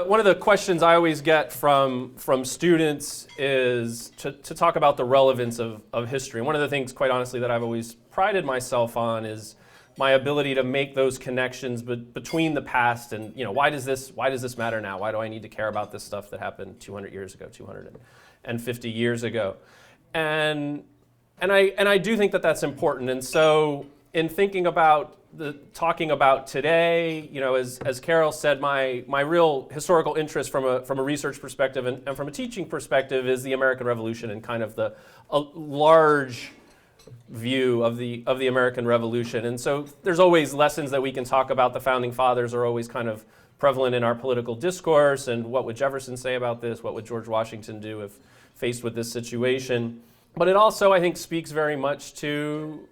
One of the questions I always get from students is to talk about the relevance of history. And one of the things, quite honestly, that I've always prided myself on is my ability to make those connections between the past and, why does this matter now? Why do I need to care about this stuff that happened 200 years ago, 250 years ago? And I do think that that's important. And so in thinking about talking about today, as Carol said, my real historical interest from a research perspective and from a teaching perspective is the American Revolution and kind of a large view of the American Revolution. And so there's always lessons that we can talk about. The Founding Fathers are always kind of prevalent in our political discourse, and what would Jefferson say about this? What would George Washington do if faced with this situation? But it also, I think, speaks very much to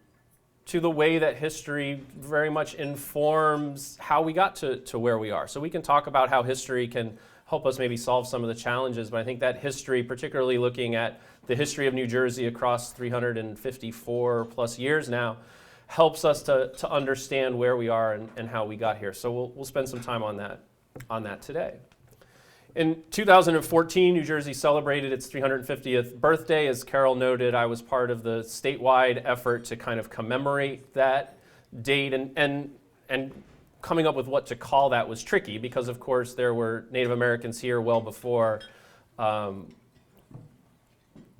the way that history very much informs how we got to where we are. So we can talk about how history can help us maybe solve some of the challenges, but I think that history, particularly looking at the history of New Jersey across 354 plus years now, helps us to understand where we are and how we got here. So we'll spend some time on that today. In 2014, New Jersey celebrated its 350th birthday. As Carol noted, I was part of the statewide effort to kind of commemorate that date, and coming up with what to call that was tricky because, of course, there were Native Americans here well before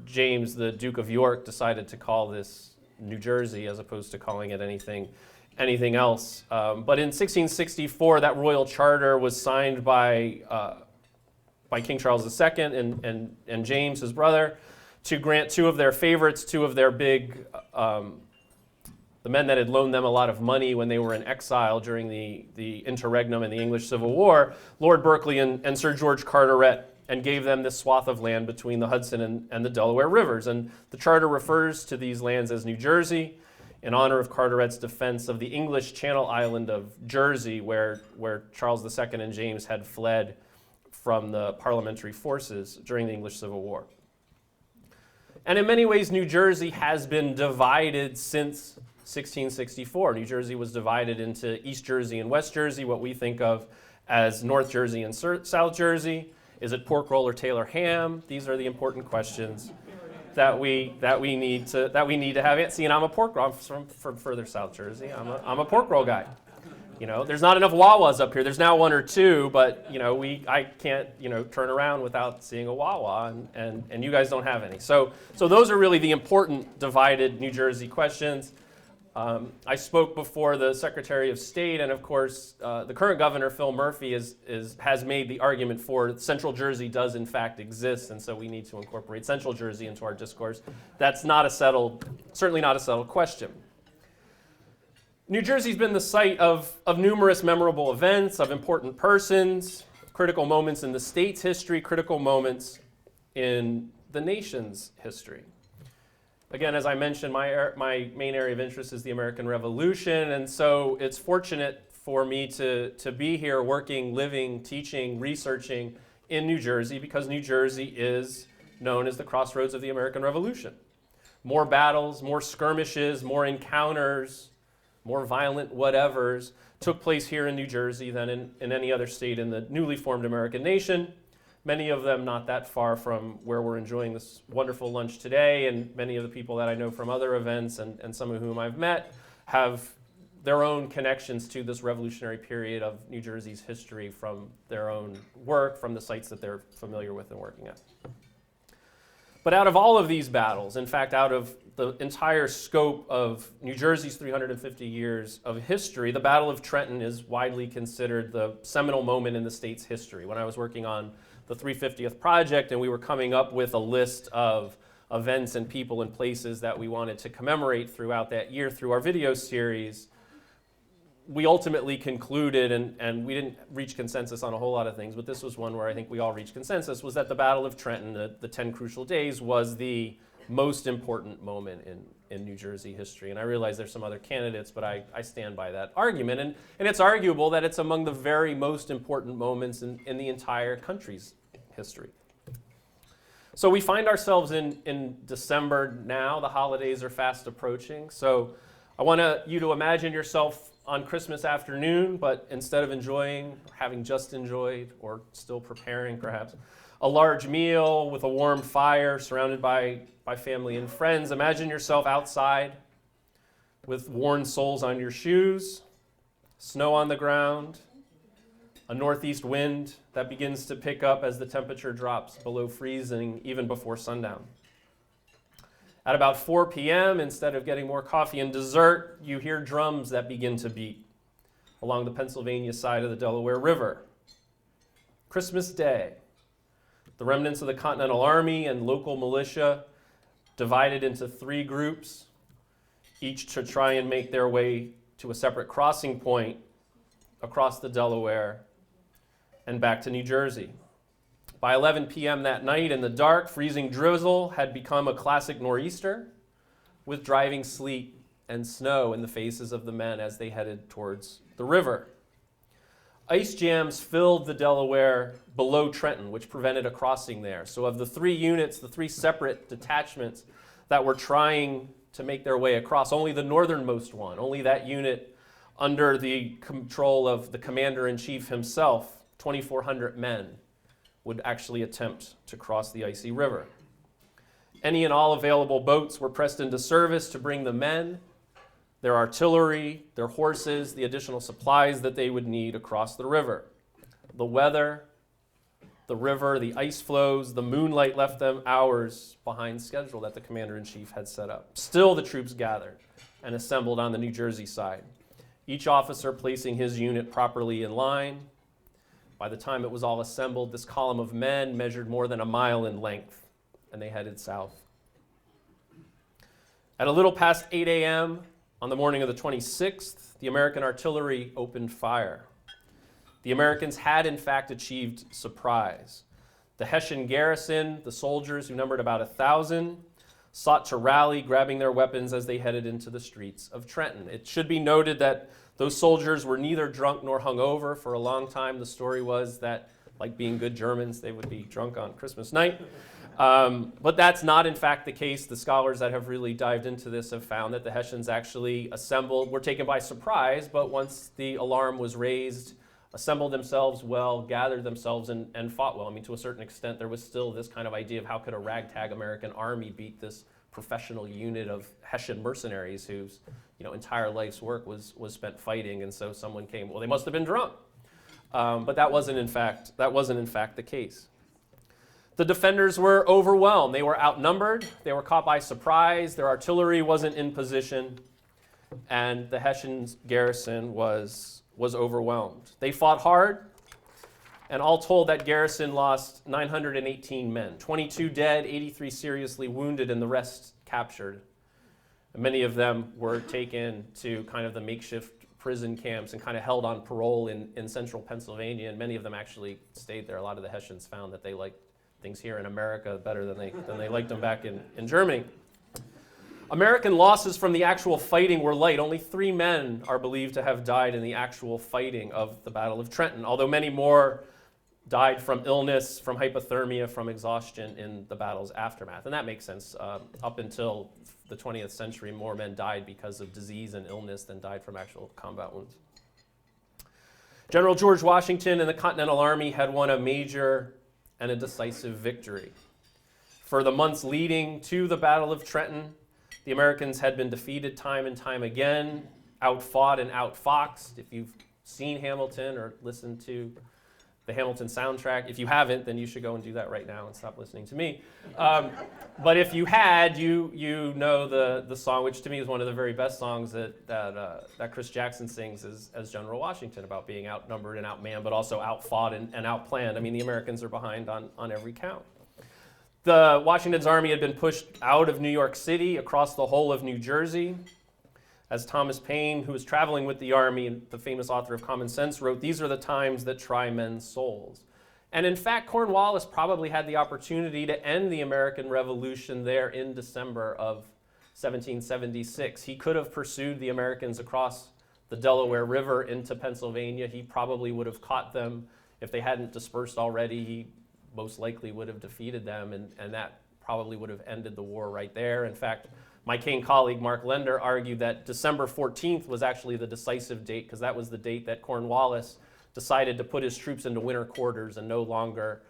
James, the Duke of York, decided to call this New Jersey as opposed to calling it anything else. But in 1664, that royal charter was signed by King Charles II and James, his brother, to grant two of their favorites, two of their big, the men that had loaned them a lot of money when they were in exile during the interregnum and the English Civil War, Lord Berkeley and Sir George Carteret, and gave them this swath of land between the Hudson and the Delaware rivers. And the charter refers to these lands as New Jersey in honor of Carteret's defense of the English Channel Island of Jersey, where Charles II and James had fled from the parliamentary forces during the English Civil War. And in many ways, New Jersey has been divided since 1664. New Jersey was divided into East Jersey and West Jersey, what we think of as North Jersey and South Jersey. Is it pork roll or Taylor ham? These are the important questions that we need to have. See, and I'm a pork roll. I'm from further South Jersey. I'm a pork roll guy. There's not enough Wawas up here. There's now one or two, but I can't turn around without seeing a Wawa, and you guys don't have any. So those are really the important divided New Jersey questions. I spoke before the Secretary of State, and of course, the current governor, Phil Murphy, has made the argument for Central Jersey does in fact exist, and so we need to incorporate Central Jersey into our discourse. That's certainly not a settled question. New Jersey's been the site of numerous memorable events, of important persons, critical moments in the state's history, critical moments in the nation's history. Again, as I mentioned, my main area of interest is the American Revolution, and so it's fortunate for me to be here working, living, teaching, researching in New Jersey, because New Jersey is known as the crossroads of the American Revolution. More battles, more skirmishes, more encounters, more violent whatevers took place here in New Jersey than in any other state in the newly formed American nation. Many of them not that far from where we're enjoying this wonderful lunch today, and many of the people that I know from other events and some of whom I've met have their own connections to this revolutionary period of New Jersey's history from their own work, from the sites that they're familiar with and working at. But out of all of these battles, in fact, out of the entire scope of New Jersey's 350 years of history, the Battle of Trenton is widely considered the seminal moment in the state's history. When I was working on the 350th project and we were coming up with a list of events and people and places that we wanted to commemorate throughout that year through our video series, we ultimately concluded, and we didn't reach consensus on a whole lot of things, but this was one where I think we all reached consensus, was that the Battle of Trenton, the 10 crucial days, was the most important moment in New Jersey history. And I realize there's some other candidates, but I stand by that argument. And it's arguable that it's among the very most important moments in the entire country's history. So we find ourselves in December now. The holidays are fast approaching. So I want you to imagine yourself on Christmas afternoon, but instead of enjoying, having just enjoyed, or still preparing perhaps, a large meal with a warm fire surrounded by family and friends, imagine yourself outside with worn soles on your shoes, snow on the ground, a northeast wind that begins to pick up as the temperature drops below freezing even before sundown. At about 4 p.m., instead of getting more coffee and dessert, you hear drums that begin to beat along the Pennsylvania side of the Delaware River. Christmas Day. The remnants of the Continental Army and local militia divided into 3 groups, each to try and make their way to a separate crossing point across the Delaware and back to New Jersey. By 11 p.m. that night in the dark, freezing drizzle had become a classic nor'easter with driving sleet and snow in the faces of the men as they headed towards the river. Ice jams filled the Delaware below Trenton, which prevented a crossing there. So of the 3 units, the 3 separate detachments that were trying to make their way across, only the northernmost one, only that unit under the control of the commander-in-chief himself, 2,400 men, would actually attempt to cross the icy river. Any and all available boats were pressed into service to bring the men, their artillery, their horses, the additional supplies that they would need across the river. The weather, the river, the ice flows, the moonlight left them hours behind schedule that the commander-in-chief had set up. Still, the troops gathered and assembled on the New Jersey side, each officer placing his unit properly in line. By the time it was all assembled, this column of men measured more than a mile in length, and they headed south. At a little past 8 a.m. on the morning of the 26th, the American artillery opened fire. The Americans had, in fact, achieved surprise. The Hessian garrison, the soldiers, who numbered about 1,000, sought to rally, grabbing their weapons as they headed into the streets of Trenton. It should be noted that those soldiers were neither drunk nor hungover. For a long time, the story was that, like being good Germans, they would be drunk on Christmas night. But that's not, in fact, the case. The scholars that have really dived into this have found that the Hessians actually assembled, were taken by surprise, but once the alarm was raised, assembled themselves well, gathered themselves, and fought well. I mean, to a certain extent, there was still this kind of idea of how could a ragtag American army beat this professional unit of Hessian mercenaries whose entire life's work was spent fighting, and so someone came, well, they must have been drunk. But that wasn't in fact the case. The defenders were overwhelmed. They were outnumbered. They were caught by surprise. Their artillery wasn't in position, and the Hessian garrison was overwhelmed. They fought hard, and all told, that garrison lost 918 men, 22 dead, 83 seriously wounded, and the rest captured. And many of them were taken to kind of the makeshift prison camps and kind of held on parole in central Pennsylvania, and many of them actually stayed there. A lot of the Hessians found that they liked things here in America better than they liked them back in Germany. American losses from the actual fighting were light. Only 3 men are believed to have died in the actual fighting of the Battle of Trenton, although many more died from illness, from hypothermia, from exhaustion in the battle's aftermath. And that makes sense. Up until the 20th century, more men died because of disease and illness than died from actual combat wounds. General George Washington and the Continental Army had won a major and a decisive victory. For the months leading to the Battle of Trenton, the Americans had been defeated time and time again, outfought and outfoxed. If you've seen Hamilton or listened to the Hamilton soundtrack, if you haven't, then you should go and do that right now and stop listening to me. But if you had, you know the song, which to me is one of the very best songs that Chris Jackson sings as General Washington, about being outnumbered and outmanned, but also outfought and outplanned. I mean, the Americans are behind on every count. Washington's army had been pushed out of New York City, across the whole of New Jersey. As Thomas Paine, who was traveling with the army, and the famous author of Common Sense, wrote, "These are the times that try men's souls." And in fact, Cornwallis probably had the opportunity to end the American Revolution there in December of 1776. He could have pursued the Americans across the Delaware River into Pennsylvania. He probably would have caught them. If they hadn't dispersed already, he most likely would have defeated them, and that probably would have ended the war right there. In fact, My Paine colleague, Mark Lender, argued that December 14th was actually the decisive date because that was the date that Cornwallis decided to put his troops into winter quarters and no longer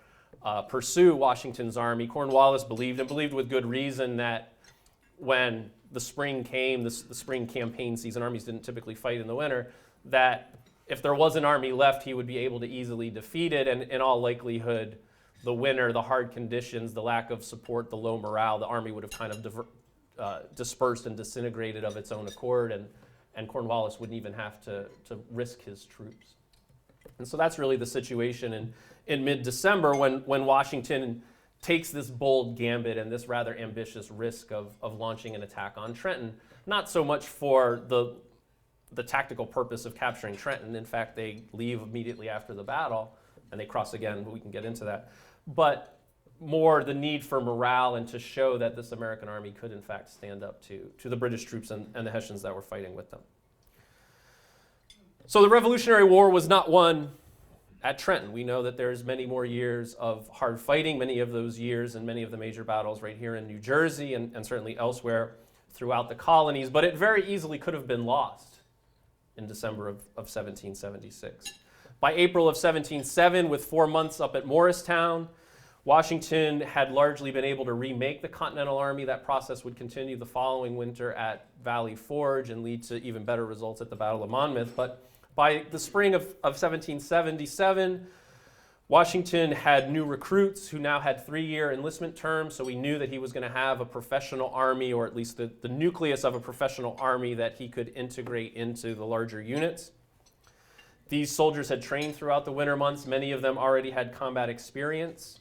pursue Washington's army. Cornwallis believed, and believed with good reason, that when the spring came, the spring campaign season, armies didn't typically fight in the winter, that if there was an army left, he would be able to easily defeat it, and in all likelihood, the winter, the hard conditions, the lack of support, the low morale, the army would have kind of dispersed and disintegrated of its own accord, and Cornwallis wouldn't even have to risk his troops. And so that's really the situation in mid-December when Washington takes this bold gambit and this rather ambitious risk of launching an attack on Trenton, not so much for the tactical purpose of capturing Trenton. In fact, they leave immediately after the battle, and they cross again, but we can get into that. But more the need for morale and to show that this American army could in fact stand up to the British troops and the Hessians that were fighting with them. So the Revolutionary War was not won at Trenton. We know that there's many more years of hard fighting, many of those years and many of the major battles right here in New Jersey and certainly elsewhere throughout the colonies, but it very easily could have been lost in December of 1776. By April of 1707, with 4 months up at Morristown, Washington had largely been able to remake the Continental Army. That process would continue the following winter at Valley Forge and lead to even better results at the Battle of Monmouth. But by the spring of 1777, Washington had new recruits who now had 3-year enlistment terms, so he knew that he was going to have a professional army, or at least the nucleus of a professional army that he could integrate into the larger units. These soldiers had trained throughout the winter months. Many of them already had combat experience.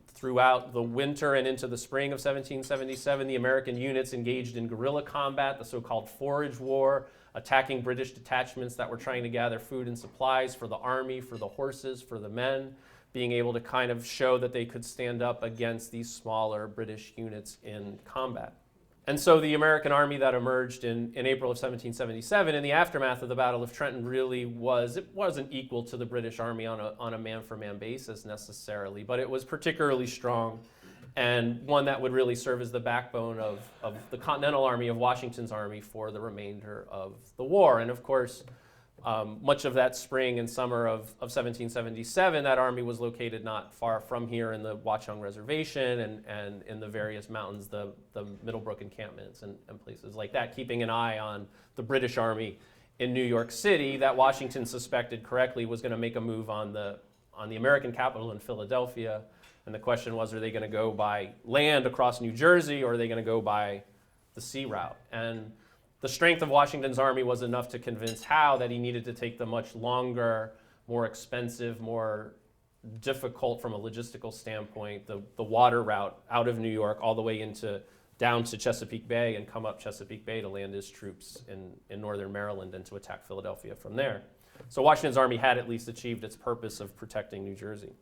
Throughout the winter and into the spring of 1777, the American units engaged in guerrilla combat, the so-called forage war, attacking British detachments that were trying to gather food and supplies for the army, for the horses, for the men, being able to kind of show that they could stand up against these smaller British units in combat. And so the American army that emerged in April of 1777 in the aftermath of the Battle of Trenton really wasn't equal to the British army on a man-for-man basis necessarily, but it was particularly strong and one that would really serve as the backbone of the Continental Army, of Washington's army, for the remainder of the war. And of course, much of that spring and summer of 1777, that army was located not far from here in the Watchung Reservation and in the various mountains, the Middlebrook encampments and places like that, keeping an eye on the British army in New York City that Washington suspected correctly was going to make a move on the American capital in Philadelphia. And the question was, are they going to go by land across New Jersey, or are they going to go by the sea route? And the strength of Washington's army was enough to convince Howe that he needed to take the much longer, more expensive, more difficult from a logistical standpoint, the water route out of New York all the way down to Chesapeake Bay and come up Chesapeake Bay to land his troops in northern Maryland and to attack Philadelphia from there. So Washington's army had at least achieved its purpose of protecting New Jersey.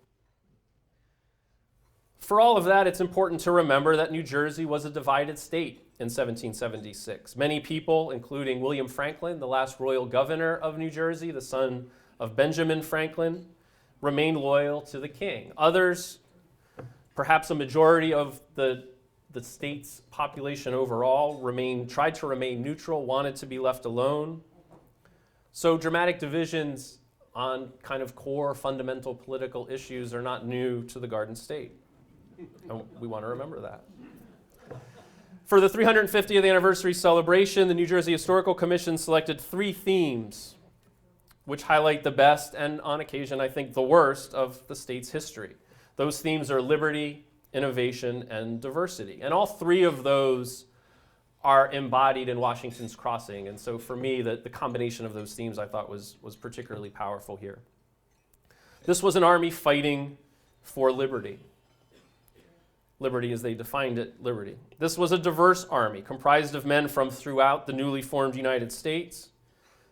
For all of that, it's important to remember that New Jersey was a divided state in 1776. Many people, including William Franklin, the last royal governor of New Jersey, the son of Benjamin Franklin, remained loyal to the king. Others, perhaps a majority of the state's population overall, tried to remain neutral, wanted to be left alone. So dramatic divisions on kind of core fundamental political issues are not new to the Garden State. And we want to remember that. For the 350th anniversary celebration, the New Jersey Historical Commission selected 3 themes which highlight the best and, on occasion, I think the worst of the state's history. Those themes are liberty, innovation, and diversity. And all 3 of those are embodied in Washington's Crossing. And so for me, the combination of those themes I thought was particularly powerful here. This was an army fighting for liberty. Liberty as they defined it, liberty. This was a diverse army comprised of men from throughout the newly formed United States,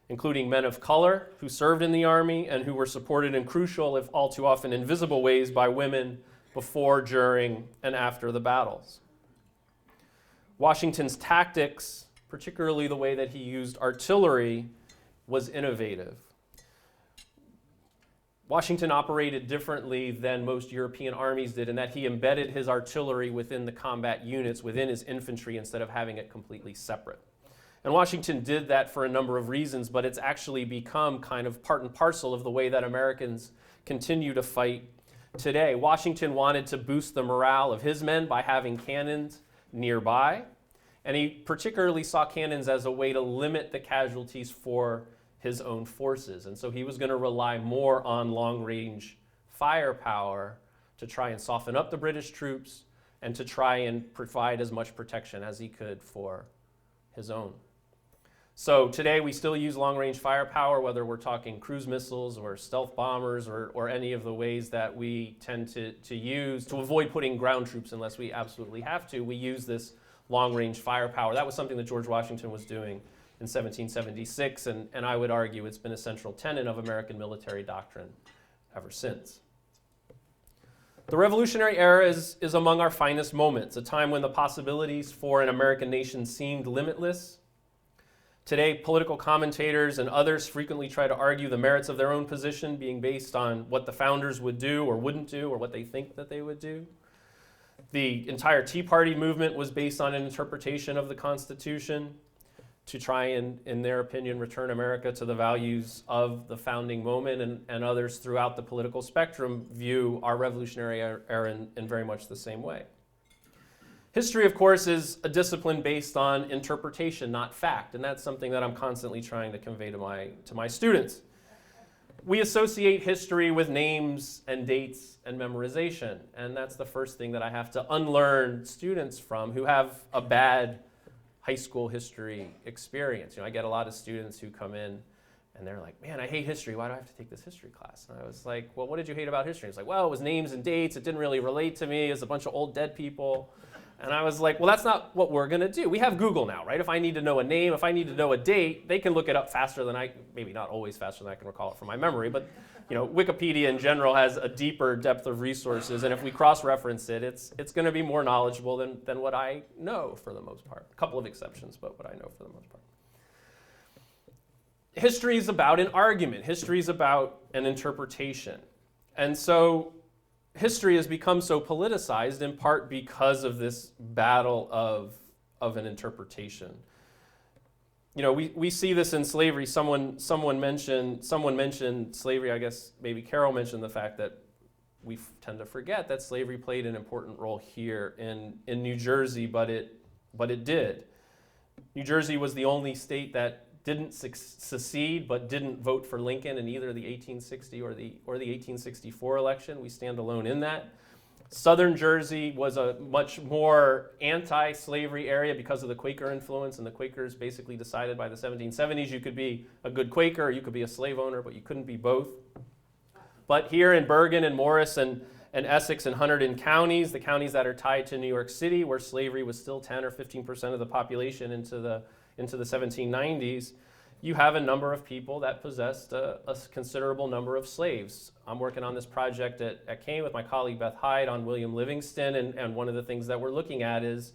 including men of color who served in the army and who were supported in crucial, if all too often invisible ways, by women before, during, and after the battles. Washington's tactics, particularly the way that he used artillery, was innovative. Washington operated differently than most European armies did in that he embedded his artillery within the combat units, within his infantry, instead of having it completely separate. And Washington did that for a number of reasons, but it's actually become kind of part and parcel of the way that Americans continue to fight today. Washington wanted to boost the morale of his men by having cannons nearby, and he particularly saw cannons as a way to limit the casualties for his own forces. And so he was going to rely more on long-range firepower to try and soften up the British troops and to try and provide as much protection as he could for his own. So today we still use long-range firepower, whether we're talking cruise missiles or stealth bombers or any of the ways that we tend to use to avoid putting ground troops unless we absolutely have to. We use this long-range firepower. That was something that George Washington was doing in 1776, and I would argue it's been a central tenet of American military doctrine ever since. The Revolutionary Era is among our finest moments, a time when the possibilities for an American nation seemed limitless. Today, political commentators and others frequently try to argue the merits of their own position being based on what the founders would do or wouldn't do or what they think that they would do. The entire Tea Party movement was based on an interpretation of the Constitution to try and, in their opinion, return America to the values of the founding moment, and others throughout the political spectrum view our Revolutionary Era in very much the same way. History, of course, is a discipline based on interpretation, not fact, and that's something that I'm constantly trying to convey to my students. We associate history with names and dates and memorization, and that's the first thing that I have to unlearn students from who have a bad high school history experience. I get a lot of students who come in and they're like, man, I hate history. Why do I have to take this history class? And I was like, well, what did you hate about history? It's like, well, it was names and dates. It didn't really relate to me. It was a bunch of old dead people. And I was like, well, that's not what we're going to do. We have Google now, right? If I need to know a name, if I need to know a date, they can look it up faster than maybe not always faster than I can recall it from my memory, but Wikipedia in general has a deeper depth of resources, and if we cross-reference it, it's going to be more knowledgeable than what I know for the most part. A couple of exceptions, but what I know for the most part. History is about an argument. History is about an interpretation. And so history has become so politicized in part because of this battle of an interpretation. We see this in slavery. Someone mentioned slavery. I guess maybe Carol mentioned the fact that we tend to forget that slavery played an important role here in New Jersey, but it did. New Jersey was the only state that didn't secede but didn't vote for Lincoln in either the 1860 or the 1864 election. We stand alone in that. Southern Jersey was a much more anti-slavery area because of the Quaker influence, and the Quakers basically decided by the 1770s you could be a good Quaker or you could be a slave owner, but you couldn't be both. But here in Bergen and Morris and Essex and Hunterdon counties, the counties that are tied to New York City, where slavery was still 10 or 15% of the population into the 1790s, you have a number of people that possessed a considerable number of slaves. I'm working on this project at Paine with my colleague Beth Hyde on William Livingston, and one of the things that we're looking at is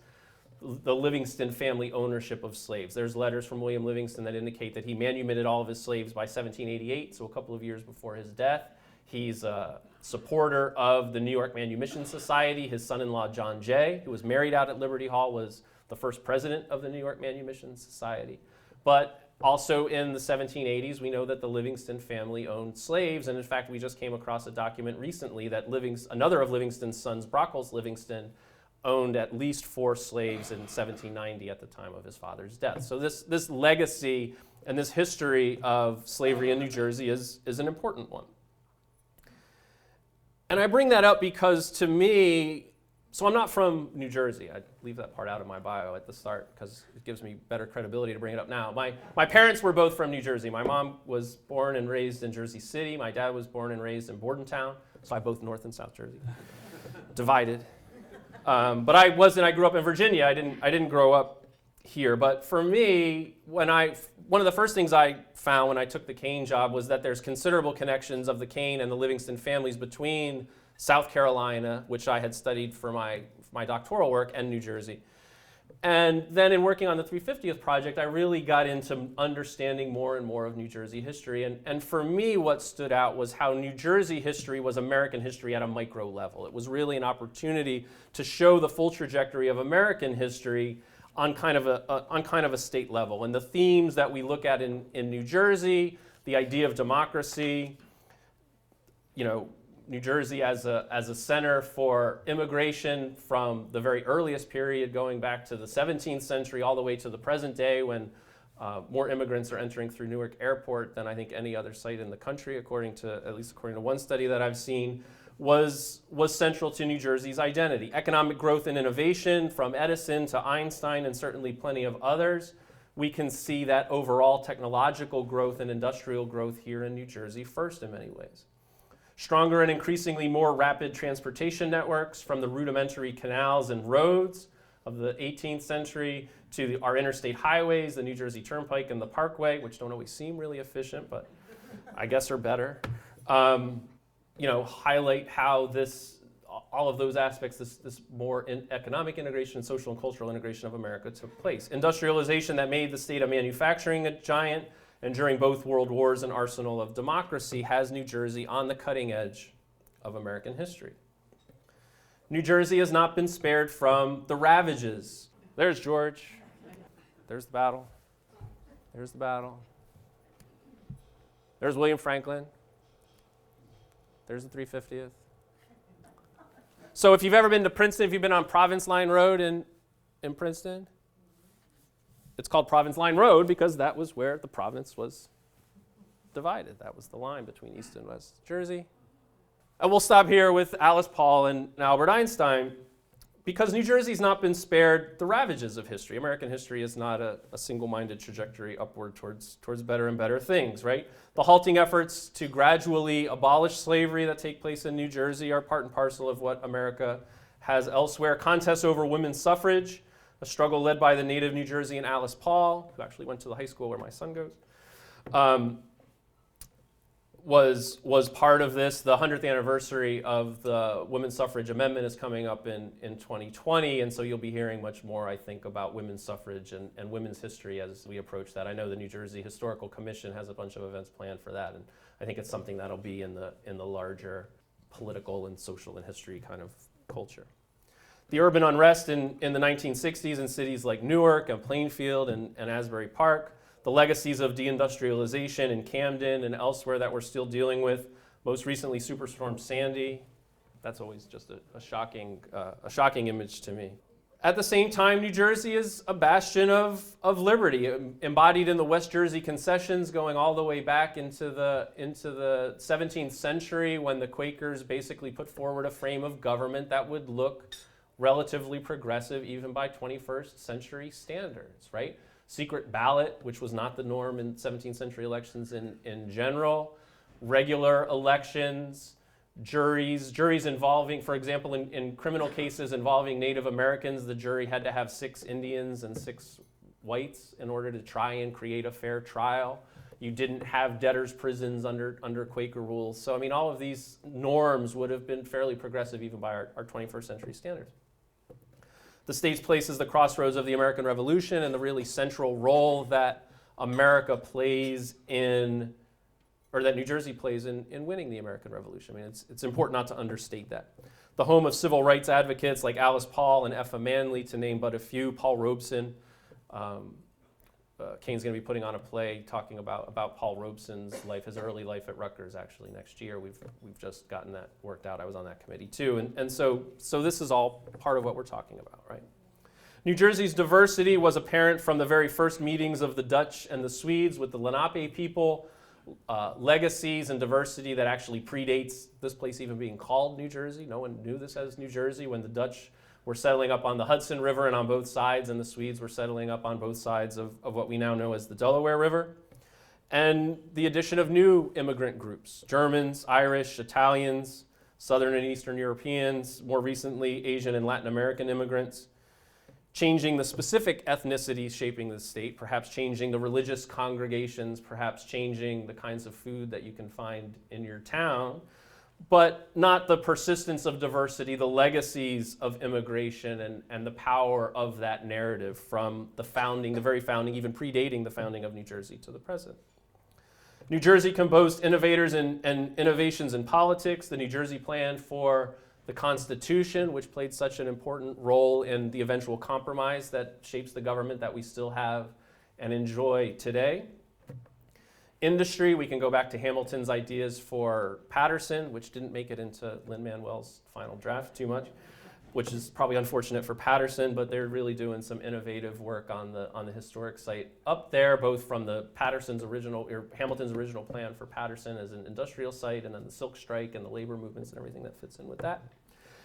the Livingston family ownership of slaves. There's letters from William Livingston that indicate that he manumitted all of his slaves by 1788, so a couple of years before his death. He's a supporter of the New York Manumission Society. His son-in-law, John Jay, who was married out at Liberty Hall, was the first president of the New York Manumission Society. But also in the 1780s, we know that the Livingston family owned slaves, and in fact, we just came across a document recently that another of Livingston's sons, Brockles Livingston, owned at least 4 slaves in 1790 at the time of his father's death. So this legacy and this history of slavery in New Jersey is an important one. And I bring that up because, to me, so I'm not from New Jersey. I leave that part out of my bio at the start because it gives me better credibility to bring it up now. My parents were both from New Jersey. My mom was born and raised in Jersey City. My dad was born and raised in Bordentown, so I both North and South Jersey, divided. But I grew up in Virginia. I didn't grow up here. But for me, one of the first things I found when I took the Paine job was that there's considerable connections of the Paine and the Livingston families between South Carolina, which I had studied for my doctoral work, and New Jersey. And then in working on the 350th project, I really got into understanding more and more of New Jersey history. And for me, what stood out was how New Jersey history was American history at a micro level. It was really an opportunity to show the full trajectory of American history on kind of a state level. And the themes that we look at in New Jersey, the idea of democracy, New Jersey as a center for immigration from the very earliest period, going back to the 17th century all the way to the present day, when more immigrants are entering through Newark Airport than I think any other site in the country, at least according to one study that I've seen, was central to New Jersey's identity. Economic growth and innovation, from Edison to Einstein and certainly plenty of others. We can see that overall technological growth and industrial growth here in New Jersey first in many ways. Stronger and increasingly more rapid transportation networks, from the rudimentary canals and roads of the 18th century to our interstate highways, the New Jersey Turnpike and the Parkway, which don't always seem really efficient, but I guess are better. Highlight how all of those aspects, this more economic integration, social and cultural integration of America took place. Industrialization that made the state of manufacturing a giant, and during both world wars, an arsenal of democracy, has New Jersey on the cutting edge of American history. New Jersey has not been spared from the ravages. There's George. There's the battle. There's the battle. There's William Franklin. There's the 350th. So if you've ever been to Princeton, if you've been on Province Line Road in Princeton, it's called Province Line Road because that was where the province was divided. That was the line between East and West Jersey. And we'll stop here with Alice Paul and Albert Einstein, because New Jersey's not been spared the ravages of history. American history is not a single-minded trajectory upward towards better and better things, right? The halting efforts to gradually abolish slavery that take place in New Jersey are part and parcel of what America has elsewhere. Contests over women's suffrage, a struggle led by the native New Jerseyan Alice Paul, who actually went to the high school where my son goes, was part of this. The 100th anniversary of the women's suffrage amendment is coming up in 2020, and so you'll be hearing much more, I think, about women's suffrage and women's history as we approach that. I know the New Jersey Historical Commission has a bunch of events planned for that, and I think it's something that'll be in the larger political and social and history kind of culture. The urban unrest in the 1960s in cities like Newark and Plainfield and Asbury Park, the legacies of deindustrialization in Camden and elsewhere that we're still dealing with, most recently Superstorm Sandy. That's always just a shocking image to me. At the same time, New Jersey is a bastion of liberty, embodied in the West Jersey concessions going all the way back into the 17th century, when the Quakers basically put forward a frame of government that would look relatively progressive even by 21st century standards, right? Secret ballot, which was not the norm in 17th century elections in general, regular elections, juries involving, for example, in criminal cases involving Native Americans, the jury had to have 6 Indians and 6 whites in order to try and create a fair trial. You didn't have debtors' prisons under Quaker rules. So, I mean, all of these norms would have been fairly progressive even by our 21st century standards. The state's place is the crossroads of the American Revolution and the really central role that America plays in, or that New Jersey plays in winning the American Revolution. I mean, it's important not to understate that. The home of civil rights advocates like Alice Paul and Effa Manley, to name but a few. Paul Robeson. Kane's going to be putting on a play talking about Paul Robeson's life, his early life at Rutgers, actually, next year. We've just gotten that worked out. I was on that committee, too. And so this is all part of what we're talking about, right? New Jersey's diversity was apparent from the very first meetings of the Dutch and the Swedes with the Lenape people, legacies and diversity that actually predates this place even being called New Jersey. No one knew this as New Jersey when the Dutch were settling up on the Hudson River and on both sides, and the Swedes were settling up on both sides of what we now know as the Delaware River. And the addition of new immigrant groups, Germans, Irish, Italians, Southern and Eastern Europeans, more recently Asian and Latin American immigrants, changing the specific ethnicities shaping the state, perhaps changing the religious congregations, perhaps changing the kinds of food that you can find in your town. but not the persistence of diversity, the legacies of immigration and the power of that narrative from the founding, the very founding, even predating the founding of New Jersey to the present. New Jersey can boast innovators and innovations in politics. The New Jersey Plan for the Constitution, which played such an important role in the eventual compromise that shapes the government that we still have and enjoy today. Industry, we can go back to Hamilton's ideas for Patterson, which didn't make it into Lin-Manuel's final draft too much, which is probably unfortunate for Patterson, but they're really doing some innovative work on the historic site up there, both from the Hamilton's original plan for Patterson as an industrial site, and then the Silk Strike and the labor movements and everything that fits in with that.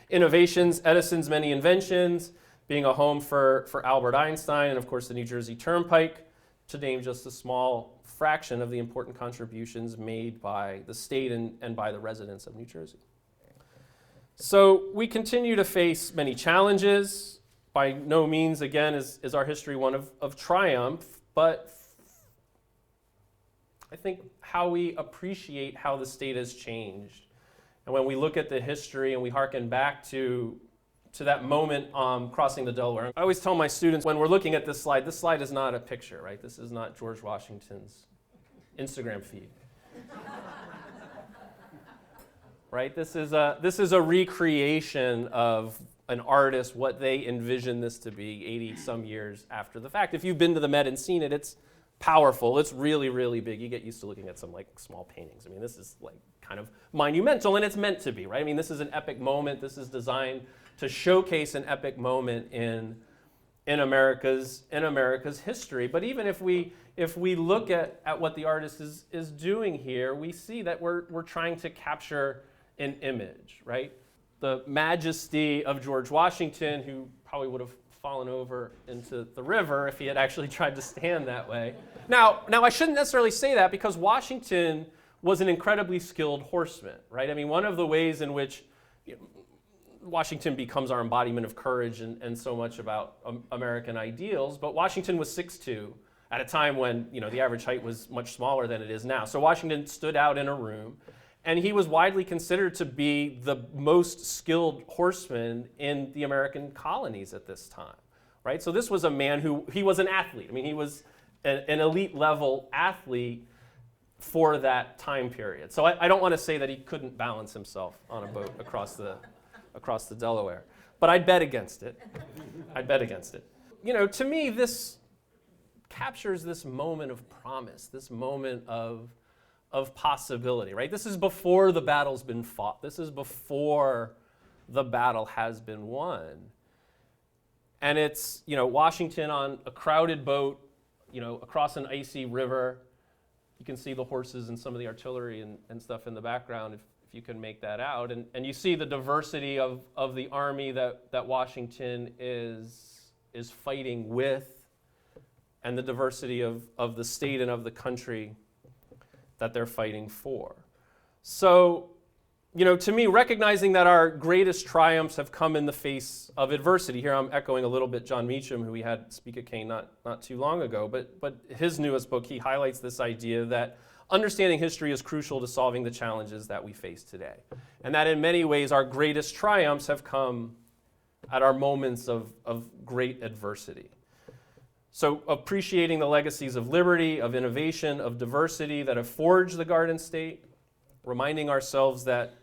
Innovations, Edison's many inventions, being a home for Albert Einstein, and of course the New Jersey Turnpike, to name just a small fraction of the important contributions made by the state and by the residents of New Jersey. So we continue to face many challenges. By no means, again, is our history one of triumph, but I think how we appreciate how the state has changed. And when we look at the history and we hearken back to that moment crossing the Delaware. I always tell my students when we're looking at this slide is not a picture, right? This is not George Washington's Instagram feed. Right? This is a recreation of an artist, what they envision this to be 80 some years after the fact. If you've been to the Met and seen it, it's powerful. It's really, really big. You get used to looking at some like small paintings. I mean, this is like kind of monumental, and it's meant to be, right? I mean, this is an epic moment. This is designed to showcase an epic moment in America's history. But even if we look at what the artist is doing here, we see that we're trying to capture an image, right? The majesty of George Washington, who probably would have fallen over into the river if he had actually tried to stand that way. Now I shouldn't necessarily say that, because Washington was an incredibly skilled horseman, right? I mean, one of the ways in which Washington becomes our embodiment of courage and so much about American ideals, but Washington was 6'2", at a time when the average height was much smaller than it is now. So Washington stood out in a room, and he was widely considered to be the most skilled horseman in the American colonies at this time, right? So this was a man he was an athlete. I mean, he was an elite level athlete for that time period. So I don't want to say that he couldn't balance himself on a boat across the Delaware, but I'd bet against it. To me, this captures this moment of promise, this moment of possibility, right? This is before the battle's been fought. This is before the battle has been won. And it's, Washington on a crowded boat, across an icy river. You can see the horses and some of the artillery and stuff in the background if you can make that out. And you see the diversity of the army that Washington is fighting with, and the diversity of the state and of the country that they're fighting for. So, to me, recognizing that our greatest triumphs have come in the face of adversity. Here I'm echoing a little bit John Meacham, who we had speak at Paine not too long ago, but his newest book, he highlights this idea that understanding history is crucial to solving the challenges that we face today. And that in many ways, our greatest triumphs have come at our moments of great adversity. So appreciating the legacies of liberty, of innovation, of diversity that have forged the Garden State, reminding ourselves that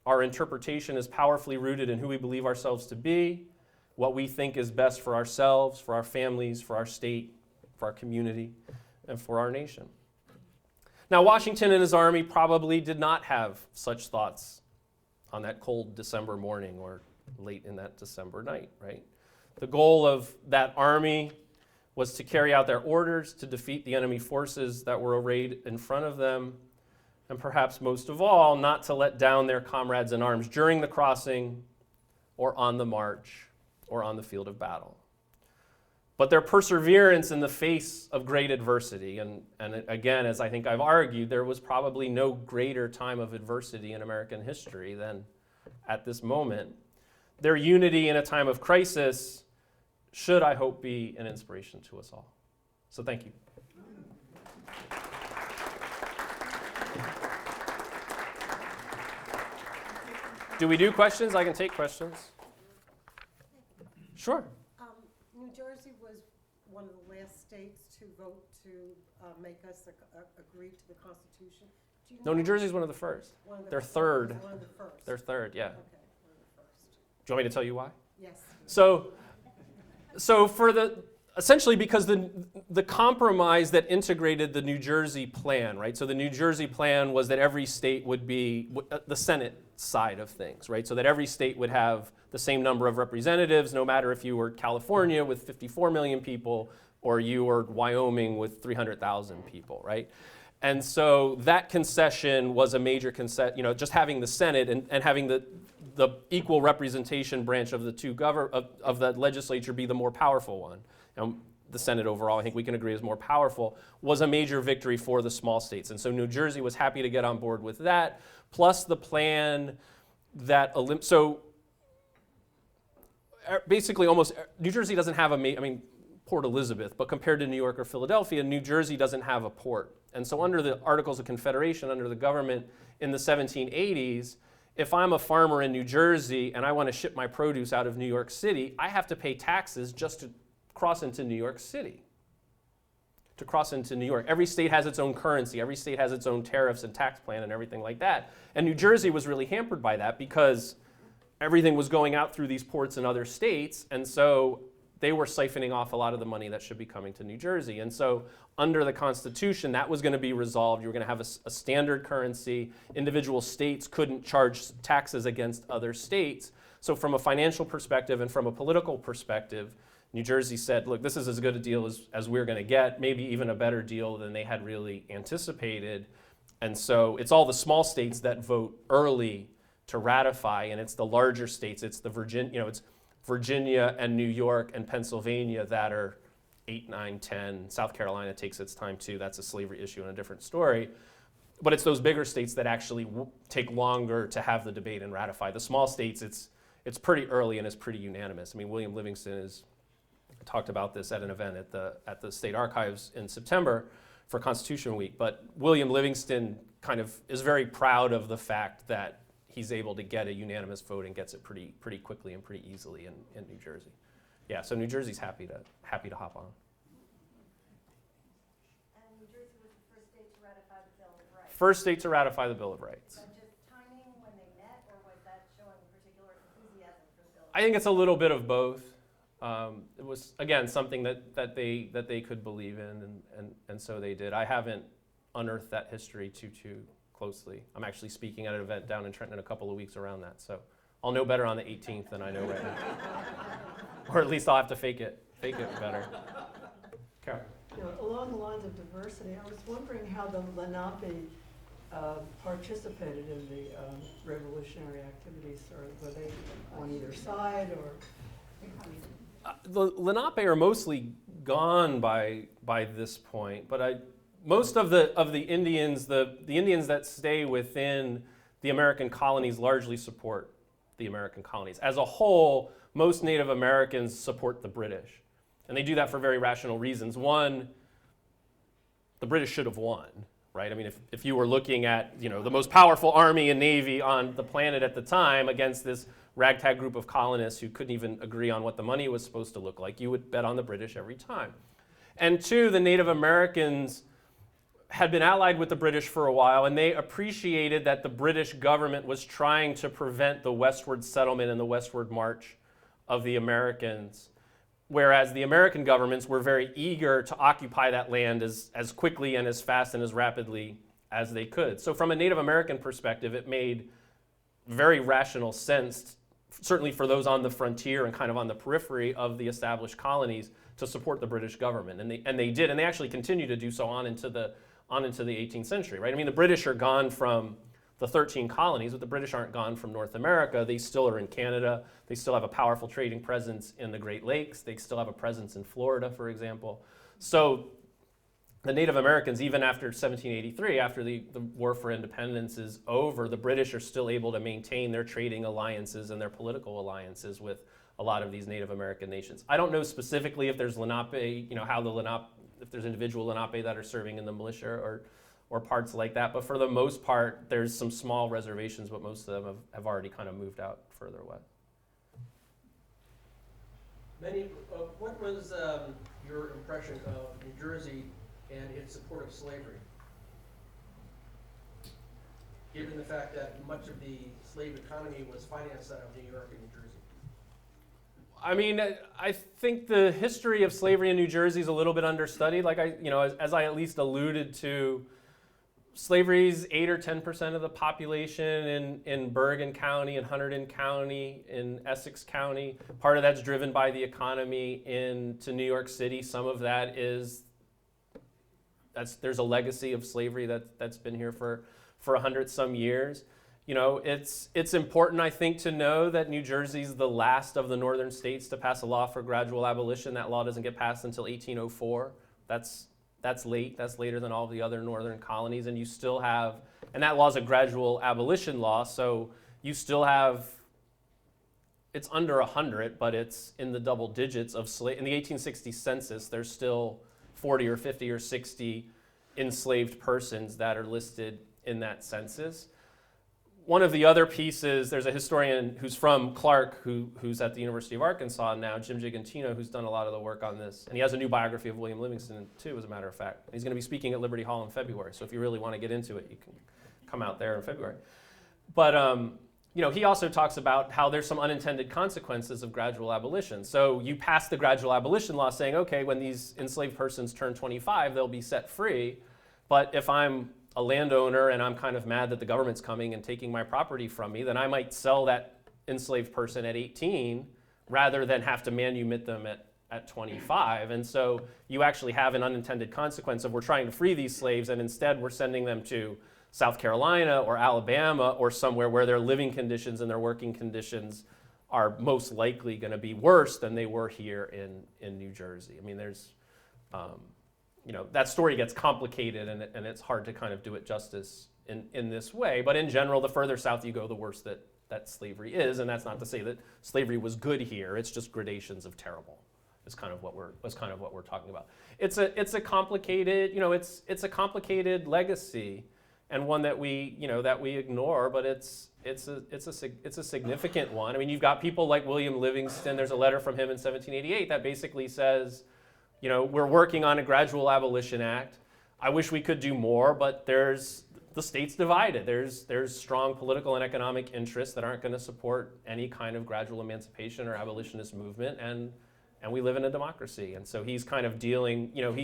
our interpretation is powerfully rooted in who we believe ourselves to be, what we think is best for ourselves, for our families, for our state, for our community, and for our nation. Now, Washington and his army probably did not have such thoughts on that cold December morning or late in that December night, right? The goal of that army was to carry out their orders, to defeat the enemy forces that were arrayed in front of them, and perhaps most of all, not to let down their comrades in arms during the crossing or on the march or on the field of battle. But their perseverance in the face of great adversity, and again, as I think I've argued, there was probably no greater time of adversity in American history than at this moment. Their unity in a time of crisis should, I hope, be an inspiration to us all. So thank you. Do we do questions? I can take questions. Sure. New Jersey was one of the last states to vote to make us agree to the Constitution. Do you know No, New Jersey's one of the first. They're third. One of the first. They're third, yeah. Okay, one of the first. Do you want me to tell you why? Yes. So for essentially because the compromise that integrated the New Jersey plan, right? So the New Jersey plan was that every state would be the Senate side of things, right? So that every state would have the same number of representatives, no matter if you were California with 54 million people or you were Wyoming with 300,000 people, right? And so that concession was a major concession, just having the Senate and having the equal representation branch of the of the legislature be the more powerful one. The Senate overall, I think we can agree, is more powerful, was a major victory for the small states. And so New Jersey was happy to get on board with that, plus the plan that, so basically New Jersey doesn't have Port Elizabeth, but compared to New York or Philadelphia, New Jersey doesn't have a port. And so under the Articles of Confederation, under the government in the 1780s, if I'm a farmer in New Jersey and I want to ship my produce out of New York City, I have to pay taxes just to cross into New York City, to cross into New York. Every state has its own currency. Every state has its own tariffs and tax plan and everything like that. And New Jersey was really hampered by that because everything was going out through these ports in other states. And so they were siphoning off a lot of the money that should be coming to New Jersey. And so under the Constitution, that was going to be resolved. You were going to have a standard currency. Individual states couldn't charge taxes against other states. So from a financial perspective and from a political perspective, New Jersey said, look, this is as good a deal as we're going to get, maybe even a better deal than they had really anticipated. And so it's all the small states that vote early to ratify, and it's the larger states, it's Virginia and New York and Pennsylvania that are 8, 9, 10. South Carolina takes its time too. That's a slavery issue and a different story. But it's those bigger states that actually take longer to have the debate and ratify. The small states, it's pretty early and it's pretty unanimous. William Livingston talked about this at an event at the State Archives in September for Constitution Week. But William Livingston kind of is very proud of the fact that he's able to get a unanimous vote and gets it pretty quickly and pretty easily in New Jersey. Yeah, so New Jersey's happy to hop on. And New Jersey was the first state to ratify the Bill of Rights. First state to ratify the Bill of Rights. But just timing when they met, or was that showing particular enthusiasm for the bill? I think it's a little bit of both. It was, again, something that they could believe in, and so they did. I haven't unearthed that history too closely. I'm actually speaking at an event down in Trenton in a couple of weeks around that, so I'll know better on the 18th than I know right now. Or at least I'll have to fake it better. Carol. Along the lines of diversity, I was wondering how the Lenape participated in the revolutionary activities, or were they on either side, or? The Lenape are mostly gone by this point, but most of the Indians, the Indians that stay within the American colonies largely support the American colonies. As a whole, most Native Americans support the British. And they do that for very rational reasons. One, the British should have won, right? If you were looking at, the most powerful army and navy on the planet at the time against this ragtag group of colonists who couldn't even agree on what the money was supposed to look like, you would bet on the British every time. And two, the Native Americans had been allied with the British for a while, and they appreciated that the British government was trying to prevent the westward settlement and the westward march of the Americans, whereas the American governments were very eager to occupy that land as quickly and as fast and as rapidly as they could. So from a Native American perspective, it made very rational sense, certainly for those on the frontier and kind of on the periphery of the established colonies, to support the British government. And they did, and they actually continue to do so on into the 18th century, right? The British are gone from the 13 colonies, but the British aren't gone from North America. They still are in Canada. They still have a powerful trading presence in the Great Lakes. They still have a presence in Florida, for example. So the Native Americans, even after 1783, after the War for Independence is over, the British are still able to maintain their trading alliances and their political alliances with a lot of these Native American nations. I don't know specifically if there's Lenape, if there's individual Lenape that are serving in the militia or parts like that. But for the most part, there's some small reservations, but most of them have already kind of moved out further west. What was your impression of New Jersey and its support of slavery? Given the fact that much of the slave economy was financed out of New York and New Jersey. I mean, I think the history of slavery in New Jersey is a little bit understudied. Like as I at least alluded to, slavery's 8 or 10% of the population in Bergen County, in Hunterdon County, in Essex County. Part of that's driven by the economy into New York City. Some of that there's a legacy of slavery that's been here for 100-some years. You know, it's important, I think, to know that New Jersey's the last of the northern states to pass a law for gradual abolition. That law doesn't get passed until 1804. That's late. That's later than all of the other northern colonies. And you still have, and that law is a gradual abolition law, so you still have, it's under 100, but it's in the double digits of slave. In the 1860 census, there's still 40 or 50 or 60 enslaved persons that are listed in that census. One of the other pieces, there's a historian who's from Clark, who's at the University of Arkansas now, Jim Gigantino, who's done a lot of the work on this. And he has a new biography of William Livingston, too, as a matter of fact. He's going to be speaking at Liberty Hall in February. So if you really want to get into it, you can come out there in February. But you know, he also talks about how there's some unintended consequences of gradual abolition. So you pass the gradual abolition law saying, okay, when these enslaved persons turn 25, they'll be set free. But if I'm a landowner and I'm kind of mad that the government's coming and taking my property from me, then I might sell that enslaved person at 18 rather than have to manumit them at 25. And so you actually have an unintended consequence of we're trying to free these slaves and instead we're sending them to South Carolina or Alabama or somewhere where their living conditions and their working conditions are most likely going to be worse than they were here in New Jersey. I mean, there's you know, that story gets complicated and it's hard to kind of do it justice in this way. But in general, the further south you go, the worse that slavery is. And that's not to say that slavery was good here. It's just gradations of terrible. Is kind of what we're talking about. It's a complicated, you know, it's a complicated legacy, and one that we ignore. But it's a significant one. I mean, you've got people like William Livingston. There's a letter from him in 1788 that basically says, you know, we're working on a gradual abolition act. I wish we could do more, but the state's divided. There's strong political and economic interests that aren't going to support any kind of gradual emancipation or abolitionist movement, and we live in a democracy. And so he's kind of dealing, you know,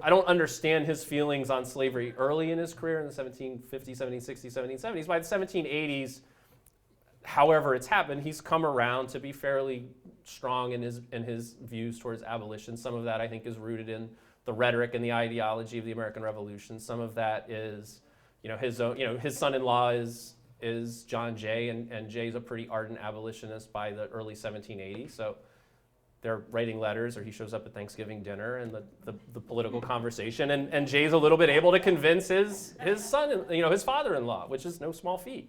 I don't understand his feelings on slavery early in his career in the 1750s, 1760s, 1770s. By the 1780s, however it's happened, he's come around to be fairly strong in his views towards abolition. Some of that, I think, is rooted in the rhetoric and the ideology of the American Revolution. Some of that is, you know, his own. You know, his son-in-law is John Jay, and Jay's a pretty ardent abolitionist by the early 1780s. So they're writing letters, or he shows up at Thanksgiving dinner and the political conversation, and Jay's a little bit able to convince his son, you know, his father-in-law, which is no small feat.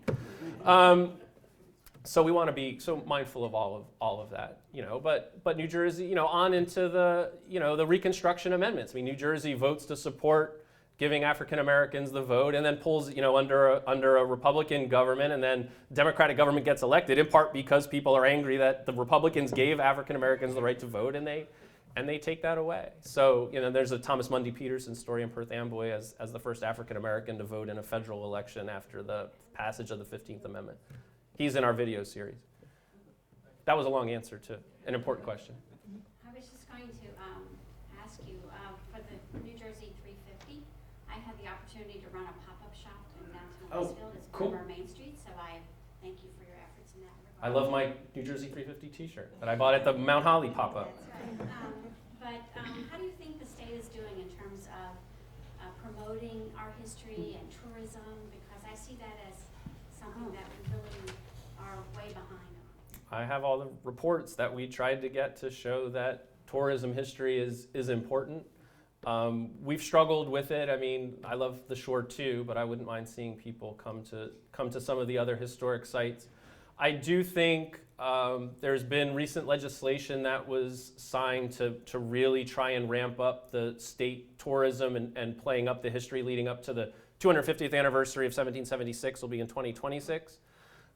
So we want to be so mindful of all of that, you know. But New Jersey, you know, on into the Reconstruction amendments. I mean, New Jersey votes to support giving African Americans the vote, and then pulls, you know, under a Republican government, and then Democratic government gets elected in part because people are angry that the Republicans gave African Americans the right to vote, and they take that away. So, you know, there's a Thomas Mundy Peterson story in Perth Amboy as the first African American to vote in a federal election after the passage of the 15th Amendment. He's in our video series. That was a long answer to an important question. I was just going to ask you, for the New Jersey 350, I had the opportunity to run a pop-up shop in downtown Westfield. It's cool. one of our main streets, so I thank you for your efforts in that regard. I love my New Jersey 350 t-shirt that I bought at the Mount Holly pop-up. That's right. But how do you think the state is doing in terms of promoting our history and tourism? Because I see that as something that we really are way behind on. I have all the reports that we tried to get to show that tourism history is important. We've struggled with it. I mean, I love the shore too, but I wouldn't mind seeing people come to some of the other historic sites. I do think there's been recent legislation that was signed to really try and ramp up the state tourism and playing up the history leading up to the 250th anniversary of 1776 will be in 2026,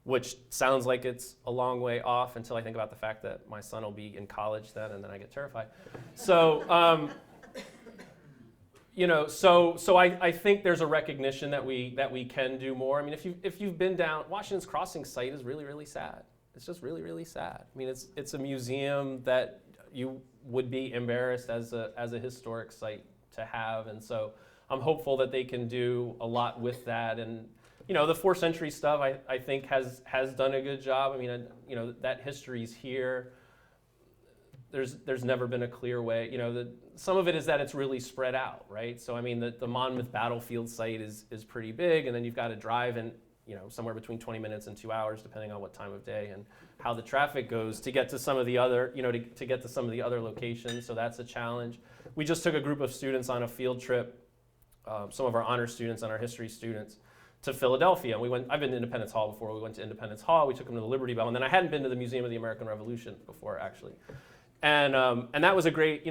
which sounds like it's a long way off until I think about the fact that my son will be in college then, and then I get terrified. So, so I think there's a recognition that we can do more. I mean, if you've been down, Washington's Crossing site is really, really sad. It's just really, really sad. I mean, it's a museum that you would be embarrassed as a historic site to have, and so I'm hopeful that they can do a lot with that. And the 4th century stuff I think has done a good job. I mean, that history's here. There's never been a clear way. Some of it is that it's really spread out, right? So I mean, the Monmouth battlefield site is pretty big, and then you've got to drive in somewhere between 20 minutes and 2 hours, depending on what time of day and how the traffic goes to get to some of the other, to get to some of the other locations. So that's a challenge. We just took a group of students on a field trip, some of our honor students and our history students, to Philadelphia. And I've been to Independence Hall before. We went to Independence Hall. We took them to the Liberty Bell, and then I hadn't been to the Museum of the American Revolution before, actually. And that was a great,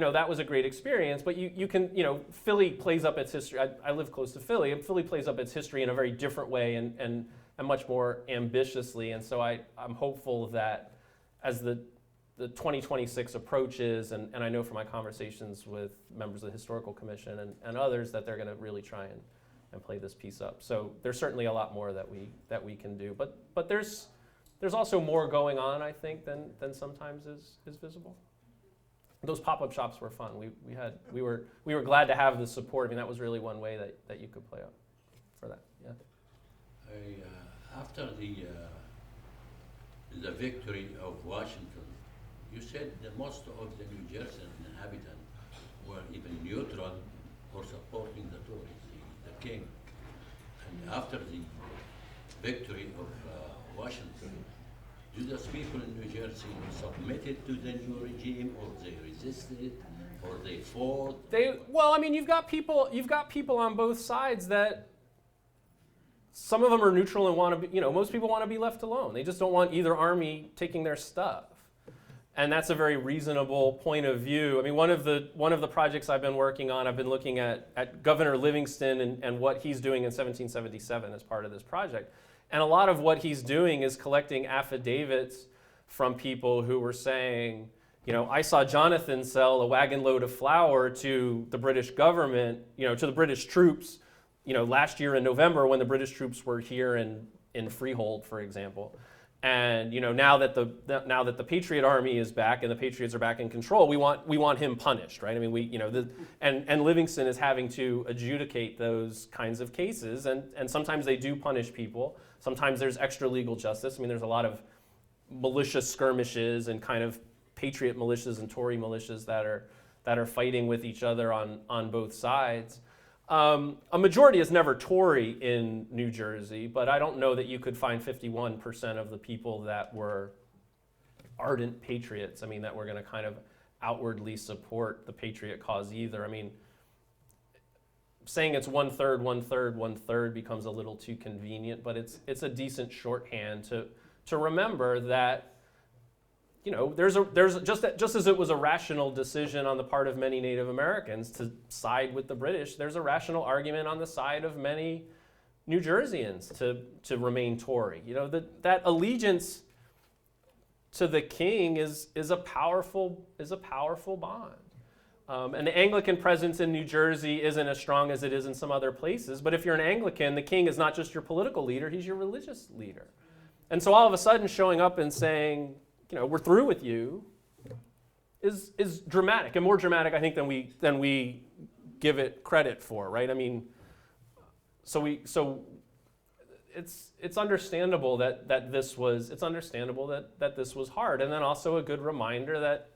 experience. But you can, Philly plays up its history. I live close to Philly, and Philly plays up its history in a very different way and much more ambitiously. And so I'm hopeful that as the 2026 approaches, and I know from my conversations with members of the Historical Commission and others that they're going to really try and play this piece up. So there's certainly a lot more that we can do. But there's also more going on, I think, than sometimes is visible. Those pop-up shops were fun. We were glad to have the support. I mean, that was really one way that you could play up for that. Yeah. After the victory of Washington, you said that most of the New Jersey inhabitants were even neutral or supporting the Tories, the king. And after the victory of Washington, do those people in New Jersey submitted to the new regime, or they resisted, or they fought? You've got people on both sides that some of them are neutral and want to be, most people want to be left alone. They just don't want either army taking their stuff. And that's a very reasonable point of view. I mean, one of the projects I've been working on, I've been looking at Governor Livingston and what he's doing in 1777 as part of this project. And a lot of what he's doing is collecting affidavits from people who were saying, I saw Jonathan sell a wagon load of flour to the British government, to the British troops, last year in November when the British troops were here in Freehold, for example. And now that the Patriot Army is back and the Patriots are back in control, we want him punished, right? I mean, and Livingston is having to adjudicate those kinds of cases, and sometimes they do punish people. Sometimes there's extra legal justice. I mean, there's a lot of militia skirmishes and kind of Patriot militias and Tory militias that are fighting with each other on both sides. A majority is never Tory in New Jersey, but I don't know that you could find 51% of the people that were ardent patriots. I mean, that were going to kind of outwardly support the patriot cause either. I mean, saying it's 1/3, 1/3, 1/3 becomes a little too convenient, but it's a decent shorthand to remember that. There's just as it was a rational decision on the part of many Native Americans to side with the British, there's a rational argument on the side of many New Jerseyans to remain Tory. That allegiance to the king is a powerful bond. And the Anglican presence in New Jersey isn't as strong as it is in some other places. But if you're an Anglican, the king is not just your political leader; he's your religious leader. And so all of a sudden, showing up and saying, we're through with you, is dramatic, and more dramatic, I think, than we give it credit for, right? I mean, so it's understandable that this was this was hard, and then also a good reminder that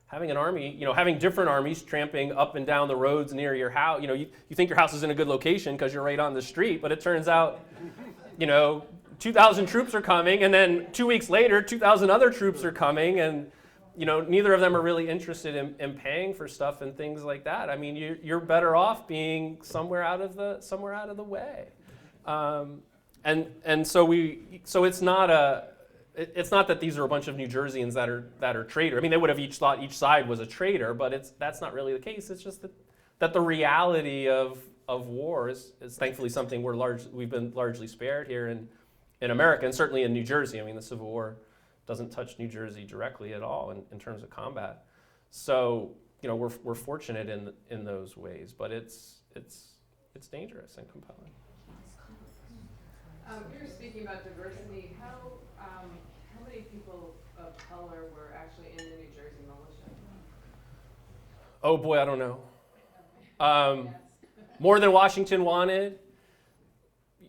having an army, having different armies tramping up and down the roads near your house, you think your house is in a good location because you're right on the street, but it turns out, 2,000 troops are coming, and then 2 weeks later, 2,000 other troops are coming, and neither of them are really interested in paying for stuff and things like that. I mean, you're better off being somewhere out of the way. And so it's not that these are a bunch of New Jerseyans that are traitors. I mean, they would have each thought each side was a traitor, but that's not really the case. It's just that the reality of war is thankfully something we've been largely spared here in America, and certainly in New Jersey. I mean, the Civil War doesn't touch New Jersey directly at all in terms of combat. So, we're fortunate in those ways, but it's dangerous and compelling. You were speaking about diversity. How many people of color were actually in the New Jersey militia? Oh boy, I don't know. More than Washington wanted.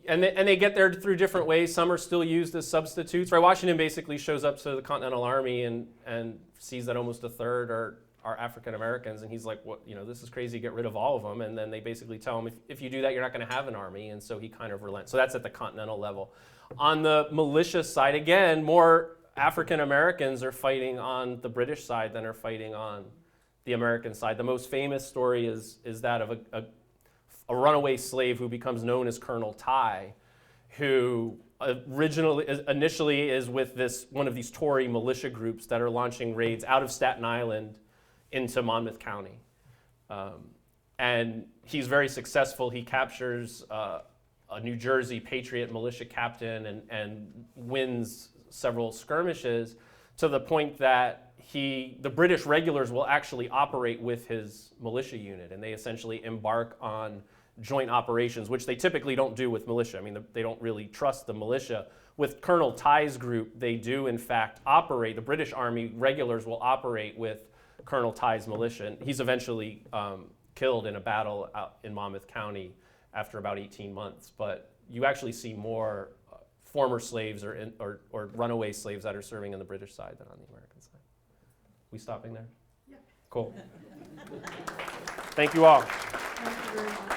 And they get there through different ways. Some are still used as substitutes. Right? Washington basically shows up to the Continental Army and sees that almost a third are African Americans, and he's like, "What? This is crazy. Get rid of all of them." And then they basically tell him, "If you do that, you're not going to have an army." And so he kind of relents. So that's at the continental level. On the militia side, again, more African Americans are fighting on the British side than are fighting on the American side. The most famous story is that of a runaway slave who becomes known as Colonel Ty, who initially is with one of these Tory militia groups that are launching raids out of Staten Island into Monmouth County. And he's very successful. He captures a New Jersey Patriot militia captain and wins several skirmishes to the point that the British regulars will actually operate with his militia unit, and they essentially embark on joint operations, which they typically don't do with militia. I mean, they don't really trust the militia. With Colonel Ty's group, they do in fact operate. The British Army regulars will operate with Colonel Ty's militia. And he's eventually killed in a battle out in Monmouth County after about 18 months. But you actually see more former slaves or runaway slaves that are serving on the British side than on the American side. We stopping there? Yeah. Cool. Thank you all. Thank you very much.